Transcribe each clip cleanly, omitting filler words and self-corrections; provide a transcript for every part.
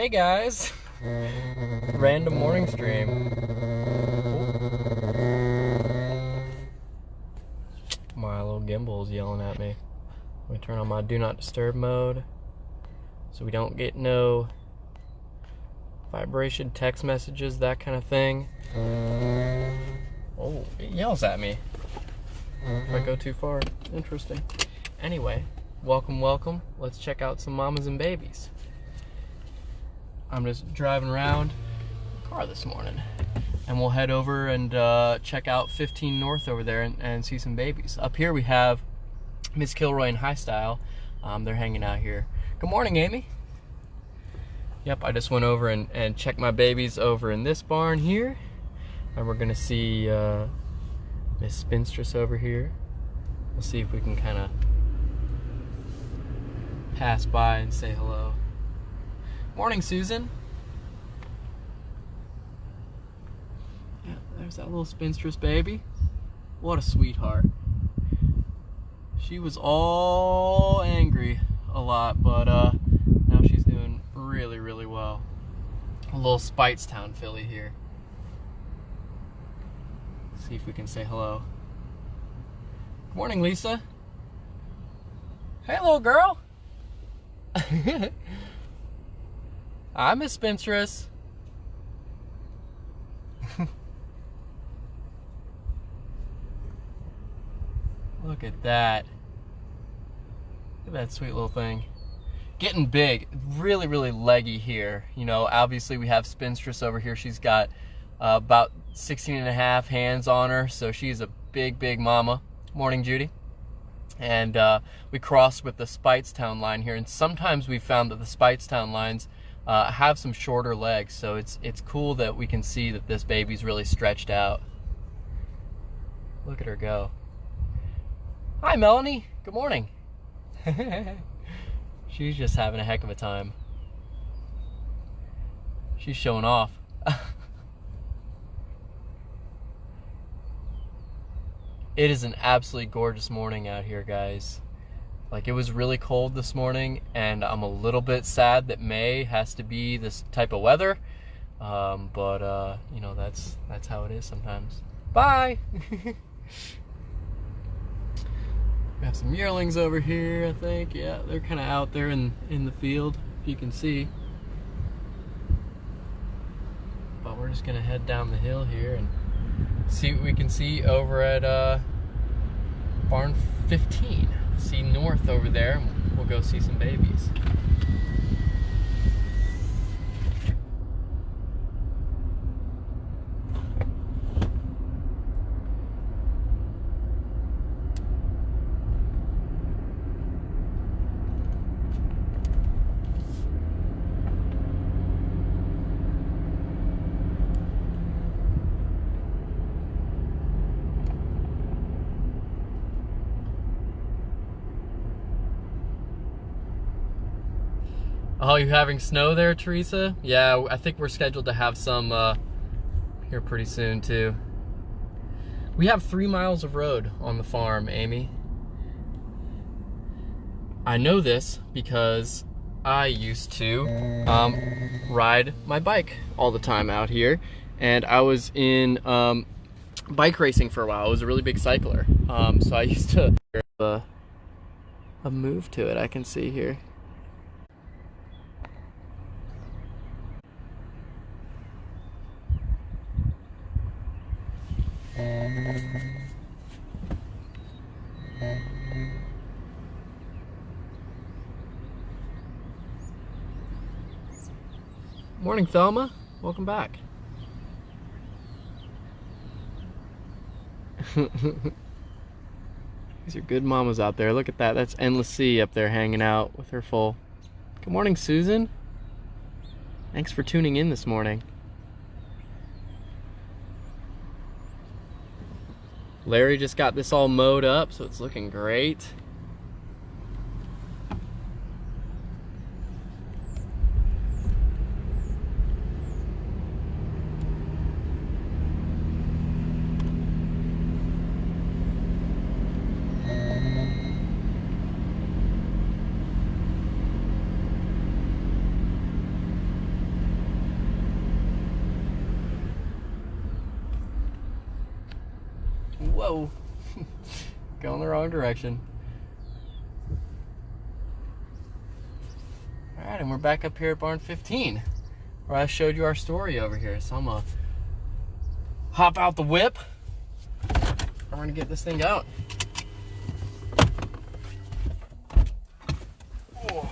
Hey guys, random morning stream. My little gimbal is yelling at me. Let me turn on my do not disturb mode so we don't get no vibration, text messages, that kind of thing. Oh, it yells at me if I go too far. Interesting. Anyway, welcome. Let's check out some mamas and babies. I'm just driving around the car this morning, and we'll head over and check out 15 North over there and see some babies. Up here we have Miss Kilroy and High Style. They're hanging out here. Good morning, Amy. Yep, I just went over and checked my babies over in this barn here, and we're gonna see Miss Spinstress over here. We'll see if we can kind of pass by and say hello. Morning, Susan. Yeah, there's that little spinstress baby. What a sweetheart. She was all angry a lot, but now she's doing really well. A little Spitestown filly here. See if we can say hello. Good morning, Lisa. Hey, little girl. Hi, Miss Spinstress. Look at that. Look at that sweet little thing. Getting big, really leggy here. You know, obviously we have Spinstress over here. She's got about 16 and a half hands on her, so she's a big mama. Morning, Judy. And we crossed with the Spitestown line here, and sometimes we found that the Spitestown lines have some shorter legs, so it's cool that we can see that this baby's really stretched out. Look at her go. Hi, Melanie. Good morning. She's just having a heck of a time. She's showing off. It is an absolutely gorgeous morning out here, guys. Like, it was really cold this morning, and I'm a little bit sad that May has to be this type of weather. But you know, that's how it is sometimes. Bye. We have some yearlings over here, I think. Yeah, they're kind of out there in the field, if you can see. But we're just gonna head down the hill here and see what we can see over at barn 15. See North over there, and we'll go see some babies. Oh, you having snow there, Teresa? Yeah, I think we're scheduled to have some here pretty soon, too. We have 3 miles of road on the farm, Amy. I know this because I used to ride my bike all the time out here, and I was in bike racing for a while. I was a really big cycler, so I used to a move to it, I can see here. Morning, Thelma. Welcome back. These are good mamas out there. Look at that. That's Endless Sea up there hanging out with her foal. Good morning, Susan. Thanks for tuning in this morning. Larry just got this all mowed up, so it's looking great. Whoa. Going the wrong direction. Alright, and we're back up here at barn 15, where I showed you our story over here. So I'm gonna hop out the whip. I'm gonna get this thing out. Oh.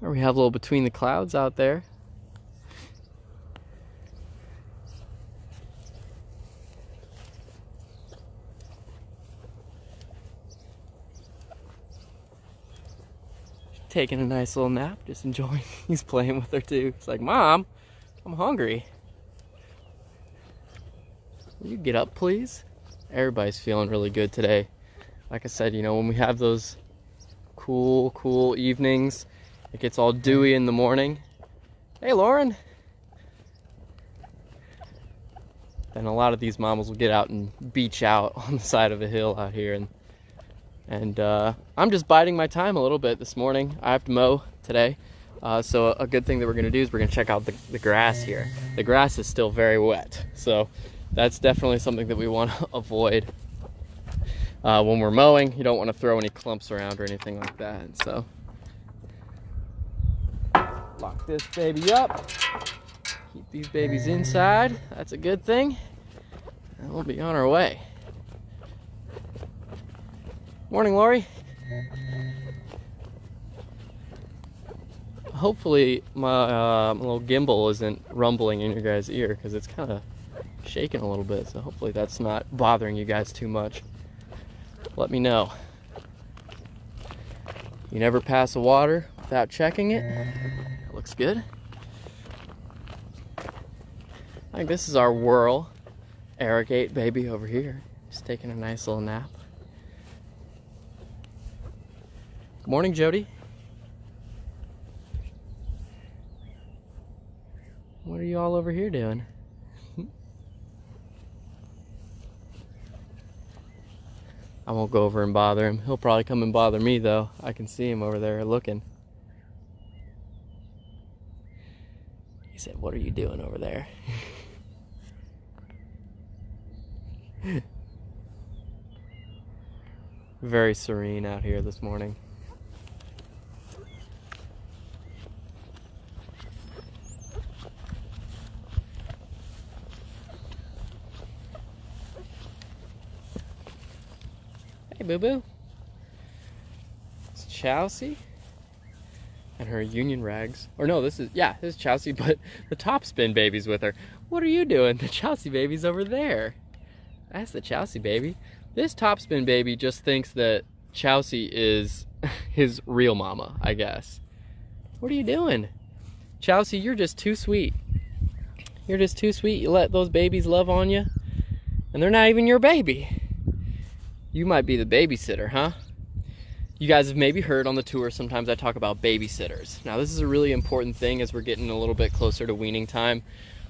We have a little between the clouds out there. Taking a nice little nap, just enjoying. He's playing with her too. He's like, Mom, I'm hungry. Will you get up, please? Everybody's feeling really good today. Like I said, you know, when we have those cool evenings, it gets all dewy in the morning. Hey, Lauren. Then a lot of these mamas will get out and beach out on the side of a hill out here. And I'm just biding my time a little bit this morning. I have to mow today. So a good thing that we're gonna do is we're gonna check out the grass here. The grass is still very wet. So that's definitely something that we wanna avoid. When we're mowing, you don't wanna throw any clumps around or anything like that. And so lock this baby up. Keep these babies inside. That's a good thing. And we'll be on our way. Morning, Lori. Hopefully my little gimbal isn't rumbling in your guys' ear, because it's kind of shaking a little bit, so hopefully that's not bothering you guys too much. Let me know. You never pass the water without checking it. It looks good. I think this is our Whirl Arrogate baby over here, just taking a nice little nap. Good morning, Jody. What are you all over here doing? I won't go over and bother him. He'll probably come and bother me, though. I can see him over there looking. He said, "What are you doing over there?" Very serene out here this morning. Hey, Boo-Boo. It's Chelsea and her union rags. Or no, this is Chelsea, but the Topspin baby's with her. What are you doing? The Chelsea baby's over there. That's the Chelsea baby. This Topspin baby just thinks that Chelsea is his real mama, I guess. What are you doing? Chelsea, you're just too sweet. You're just too sweet. You let those babies love on you, and they're not even your baby. You might be the babysitter, huh? You guys have maybe heard on the tour, sometimes I talk about babysitters. Now, this is a really important thing as we're getting a little bit closer to weaning time.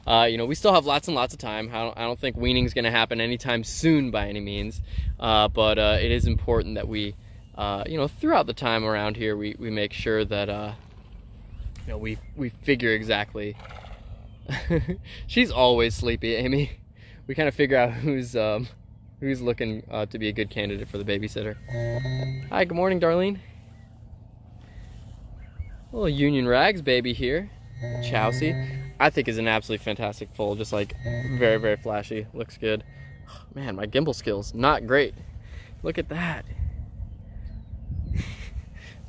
You know, we still have lots and lots of time. I don't think weaning's going to happen anytime soon by any means. But it is important that we, you know, throughout the time around here, we make sure that, you know, we figure exactly. She's always sleepy, Amy. We kind of figure out who's looking to be a good candidate for the babysitter. Hi, good morning, Darlene. Little Union Rags baby here. Chelsea, I think, is an absolutely fantastic foal. Just like very, very flashy. Looks good. Man, my gimbal skills, not great. Look at that.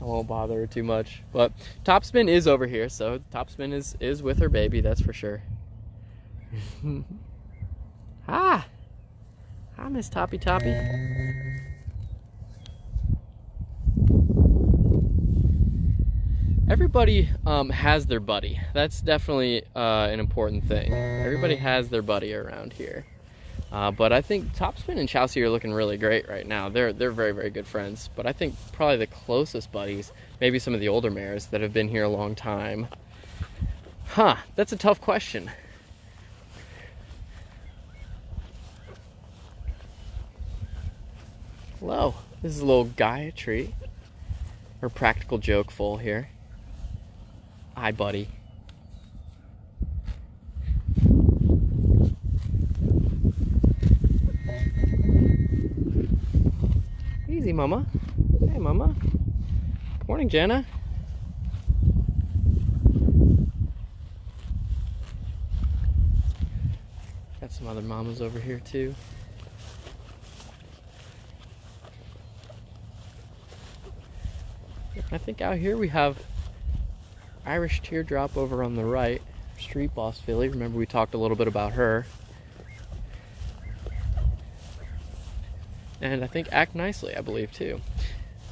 I won't bother her too much. But Topspin is over here, so Topspin is with her baby, that's for sure. Hi, Miss Toppy Toppy. Everybody has their buddy. That's definitely an important thing. Everybody has their buddy around here. But I think Topspin and Chelsea are looking really great right now. They're very, very good friends. But I think probably the closest buddies, maybe some of the older mares that have been here a long time. Huh, that's a tough question. Hello. This is a little Gayatri, or practical joke foal here. Hi, buddy. Easy, mama. Hey, mama. Good morning, Jenna. Got some other mamas over here too. I think out here we have Irish Teardrop over on the right. Street Boss filly. Remember we talked a little bit about her. And I think Act Nicely, I believe, too.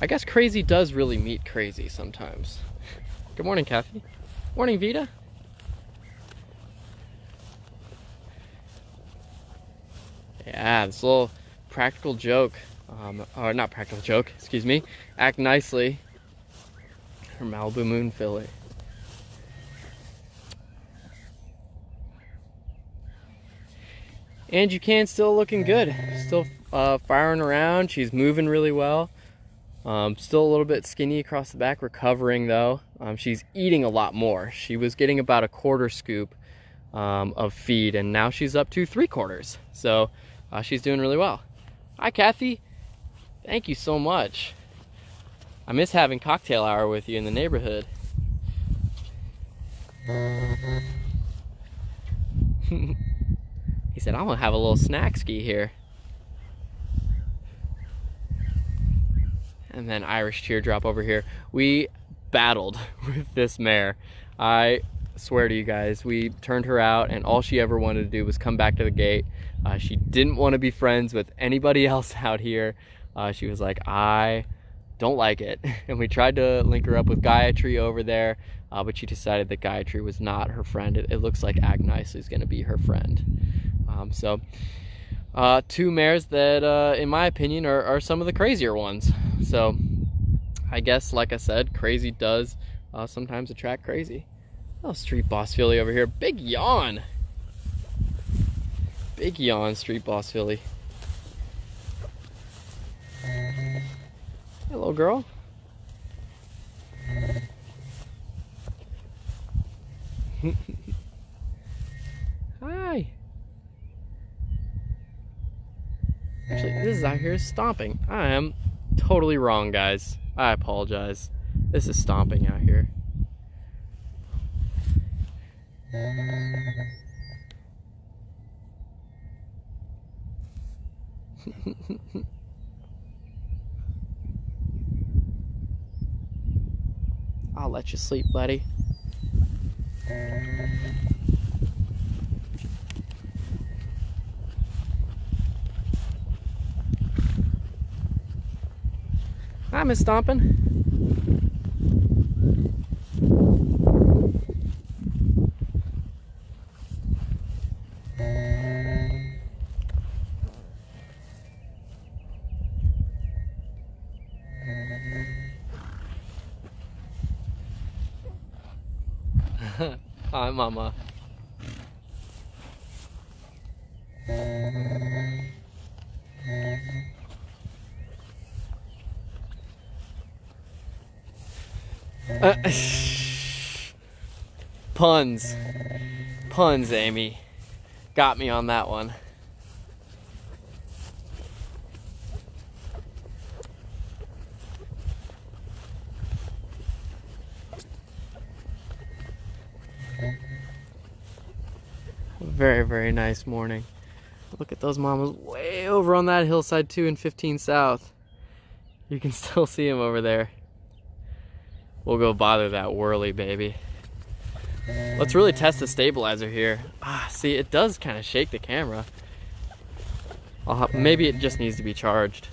I guess crazy does really meet crazy sometimes. Good morning, Kathy. Morning, Vita. Yeah, this little practical joke, or not practical joke, excuse me, Act Nicely, her Malibu Moon filly. And you can still looking good, still firing around. She's moving really well. Still a little bit skinny across the back, recovering though. She's eating a lot more. She was getting about a quarter scoop of feed, and now she's up to 3/4. So she's doing really well. Hi, Kathy. Thank you so much. I miss having cocktail hour with you in the neighborhood. He said, I'm gonna have a little snack ski here. And then Irish Teardrop over here. We battled with this mare. I swear to you guys, we turned her out and all she ever wanted to do was come back to the gate. She didn't want to be friends with anybody else out here. She was like, I don't like it. And we tried to link her up with Gayatri over there, but she decided that Gayatri was not her friend. It looks like Act Nicely is going to be her friend. So two mares that, in my opinion, are some of the crazier ones. So I guess, like I said, crazy does sometimes attract crazy. Oh, Street Boss filly over here. Big yawn. Big yawn, Street Boss filly. Hello, girl. Hi. Actually, this is out here stomping. I am totally wrong, guys. I apologize. This is stomping out here. I'll let you sleep, buddy. Hi, Miss Stompin'. Hi, Mama. Puns. Puns, Amy. Got me on that one. Very, very nice morning. Look at those mamas way over on that hillside too in 15 South. You can still see them over there. We'll go bother that whirly baby. Let's really test the stabilizer here. See, it does kind of shake the camera. Maybe it just needs to be charged.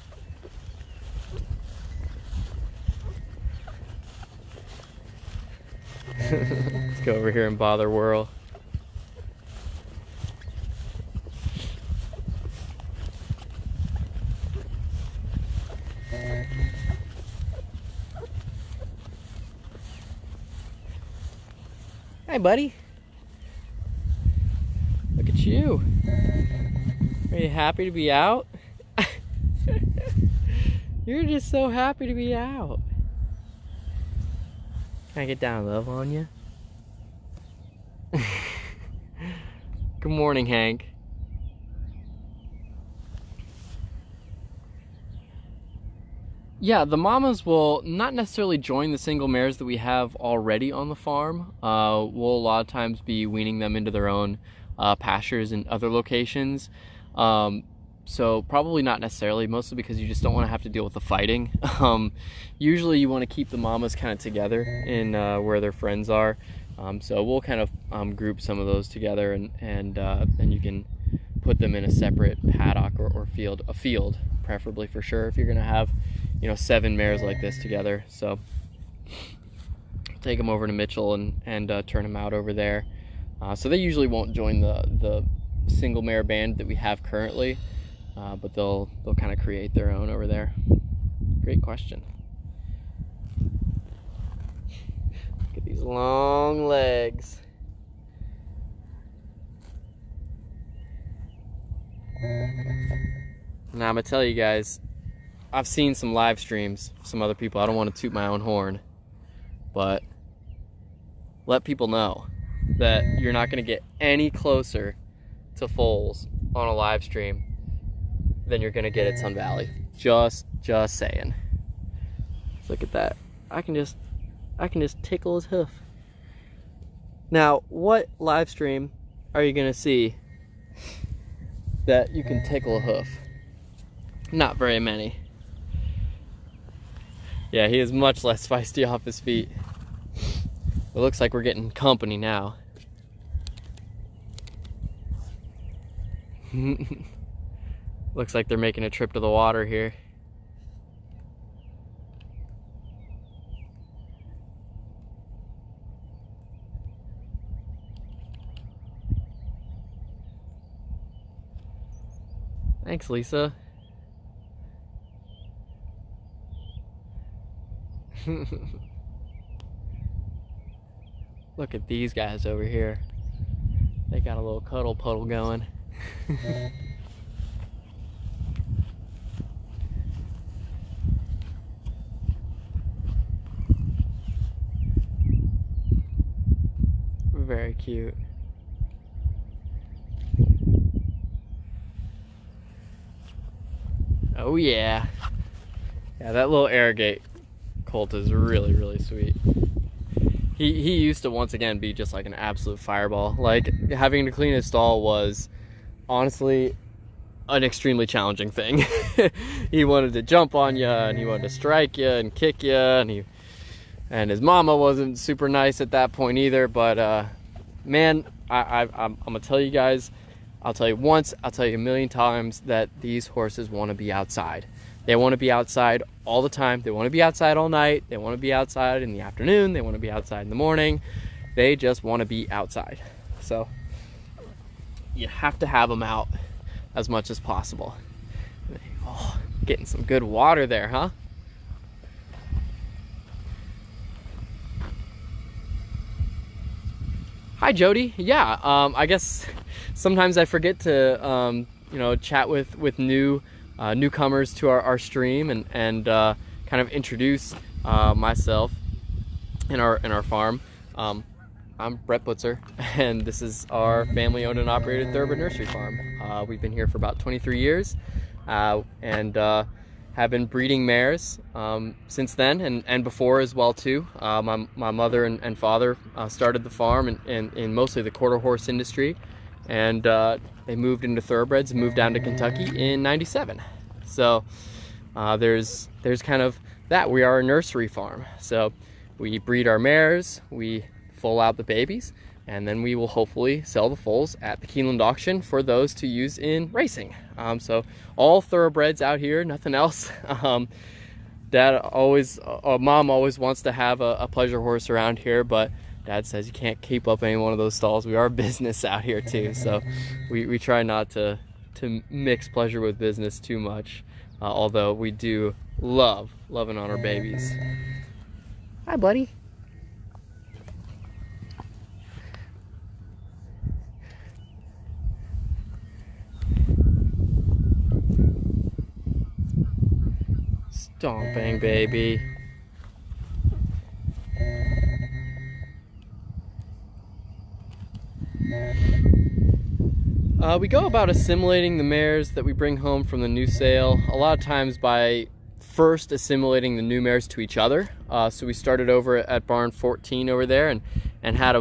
Let's go over here and bother Whirl. Hi, buddy. Look at you. Are you happy to be out? You're just so happy to be out. Can I get down and love on you? Good morning, Hank. Yeah, the mamas will not necessarily join the single mares that we have already on the farm. We'll a lot of times be weaning them into their own pastures and other locations. So probably not necessarily, mostly because you just don't want to have to deal with the fighting. Usually you want to keep the mamas kind of together in where their friends are. So we'll kind of group some of those together, and then you can put them in a separate paddock or field, preferably for sure, if you're going to have, you know, 7 mares like this together. So take them over to Mitchell and turn them out over there. So they usually won't join the single mare band that we have currently, but they'll kind of create their own over there. Great question. Look at these long legs. Now I'm gonna tell you guys, I've seen some live streams, some other people. I don't want to toot my own horn, but let people know that you're not gonna get any closer to foals on a live stream than you're gonna get at Sun Valley. Just saying. Let's look at that. I can just tickle his hoof. Now, what live stream are you gonna see that you can tickle a hoof? Not very many. Yeah, he is much less feisty off his feet. It looks like we're getting company now. Looks like they're making a trip to the water here. Thanks, Lisa. Look at these guys over here. They got a little cuddle puddle going. Very cute. Oh yeah. Yeah, that little Arrogate colt is really sweet. He used to once again be just like an absolute fireball. Like, having to clean his stall was honestly an extremely challenging thing. He wanted to jump on you, and he wanted to strike you and kick you, and his mama wasn't super nice at that point either. But man, I'm gonna tell you guys, I'll tell you once, I'll tell you a million times, that these horses want to be outside. They want to be outside all the time. They want to be outside all night. They want to be outside in the afternoon. They want to be outside in the morning. They just want to be outside. So you have to have them out as much as possible. Oh, getting some good water there, huh? Hi, Jody. Yeah, I guess sometimes I forget to you know, chat with newcomers to our stream and kind of introduce myself and our farm. I'm Brett Butzer, and this is our family-owned and operated thoroughbred nursery farm. We've been here for about 23 years and have been breeding mares since then, and before as well too. My mother and father started the farm in mostly the quarter horse industry, and they moved into thoroughbreds and moved down to Kentucky in '97. So there's kind of that. We are a nursery farm, so we breed our mares, we foal out the babies, and then we will hopefully sell the foals at the Keeneland auction for those to use in racing. So all thoroughbreds out here, nothing else. Mom always wants to have a pleasure horse around here, but Dad says you can't keep up any one of those stalls. We are a business out here too, so we try not to mix pleasure with business too much, although we do love and honor babies. Hi, buddy. Stomping, baby. We go about assimilating the mares that we bring home from the new sale a lot of times by first assimilating the new mares to each other. So we started over at barn 14 over there and had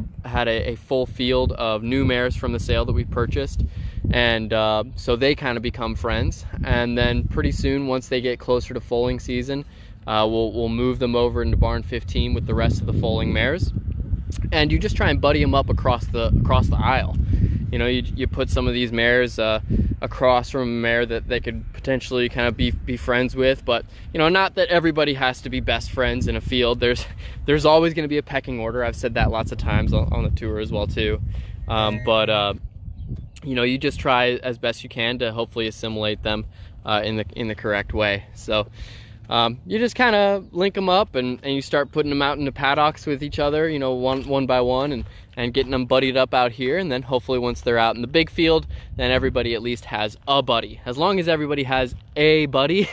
a full field of new mares from the sale that we purchased, and so they kind of become friends. And then pretty soon, once they get closer to foaling season, we'll move them over into barn 15 with the rest of the foaling mares, and you just try and buddy them up across the aisle. You know, you put some of these mares across from a mare that they could potentially kind of be friends with, but you know, not that everybody has to be best friends in a field. There's always going to be a pecking order. I've said that lots of times on the tour as well too. But you know, you just try as best you can to hopefully assimilate them in the correct way. So you just kind of link them up and you start putting them out into paddocks with each other, you know, one by one, and getting them buddied up out here. And then hopefully once they're out in the big field, then everybody at least has a buddy. As long as everybody has a buddy,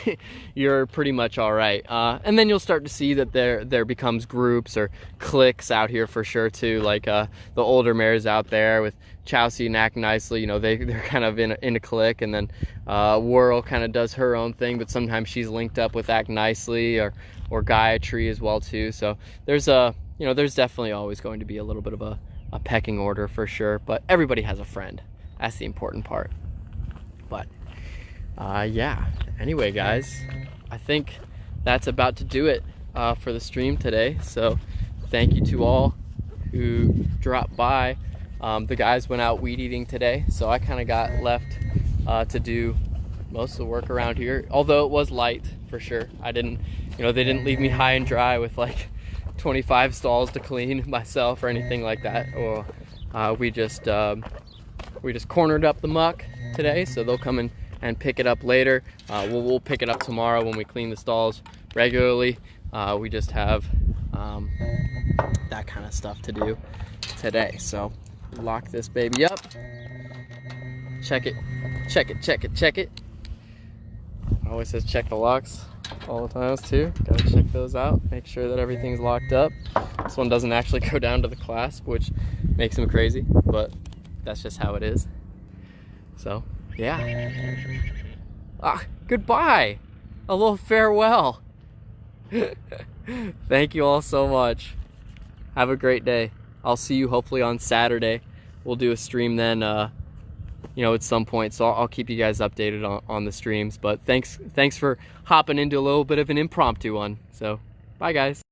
you're pretty much all right. And then you'll start to see that there becomes groups or cliques out here for sure too, like the older mares out there with Chowsy and Act Nicely. You know, they're kind of in a clique, and then Whirl kind of does her own thing, but sometimes she's linked up with Act Nicely or Gayatri as well too. So there's definitely always going to be a little bit of a pecking order for sure, but everybody has a friend. That's the important part. But yeah, anyway guys, I think that's about to do it for the stream today. So thank you to all who dropped by. The guys went out weed eating today, so I kind of got left to do most of the work around here, although it was light for sure. They didn't leave me high and dry with like 25 stalls to clean myself or anything like that. Or we just cornered up the muck today, so they'll come and pick it up later. We'll pick it up tomorrow when we clean the stalls regularly. We just have that kind of stuff to do today. So lock this baby up, check it. Always says check the locks all the times too. Gotta check those out, make sure that everything's locked up. This one doesn't actually go down to the clasp, which makes him crazy, but that's just how it is. So yeah, goodbye, a little farewell. Thank you all so much. Have a great day. I'll see you hopefully on Saturday. We'll do a stream then, at some point. So I'll keep you guys updated on the streams. But thanks for hopping into a little bit of an impromptu one. So bye guys.